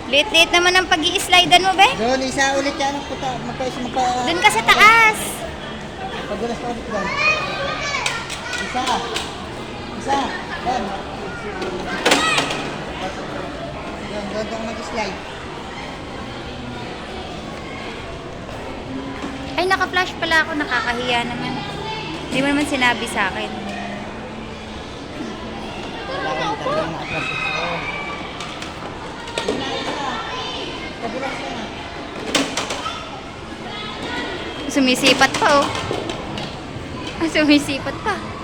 Lit-lit naman ang pag-i-slidean mo, be. Doon, isa ulit yan. Doon ka sa taas. Pagulas pa ulit doon. Isa. Isa. Doon. Doon mag-slide. Ay, naka-flash pala ako. Nakakahiya naman. Hindi mo naman sinabi sa akin. Sumisipat pa, oh. Sumisipat pa.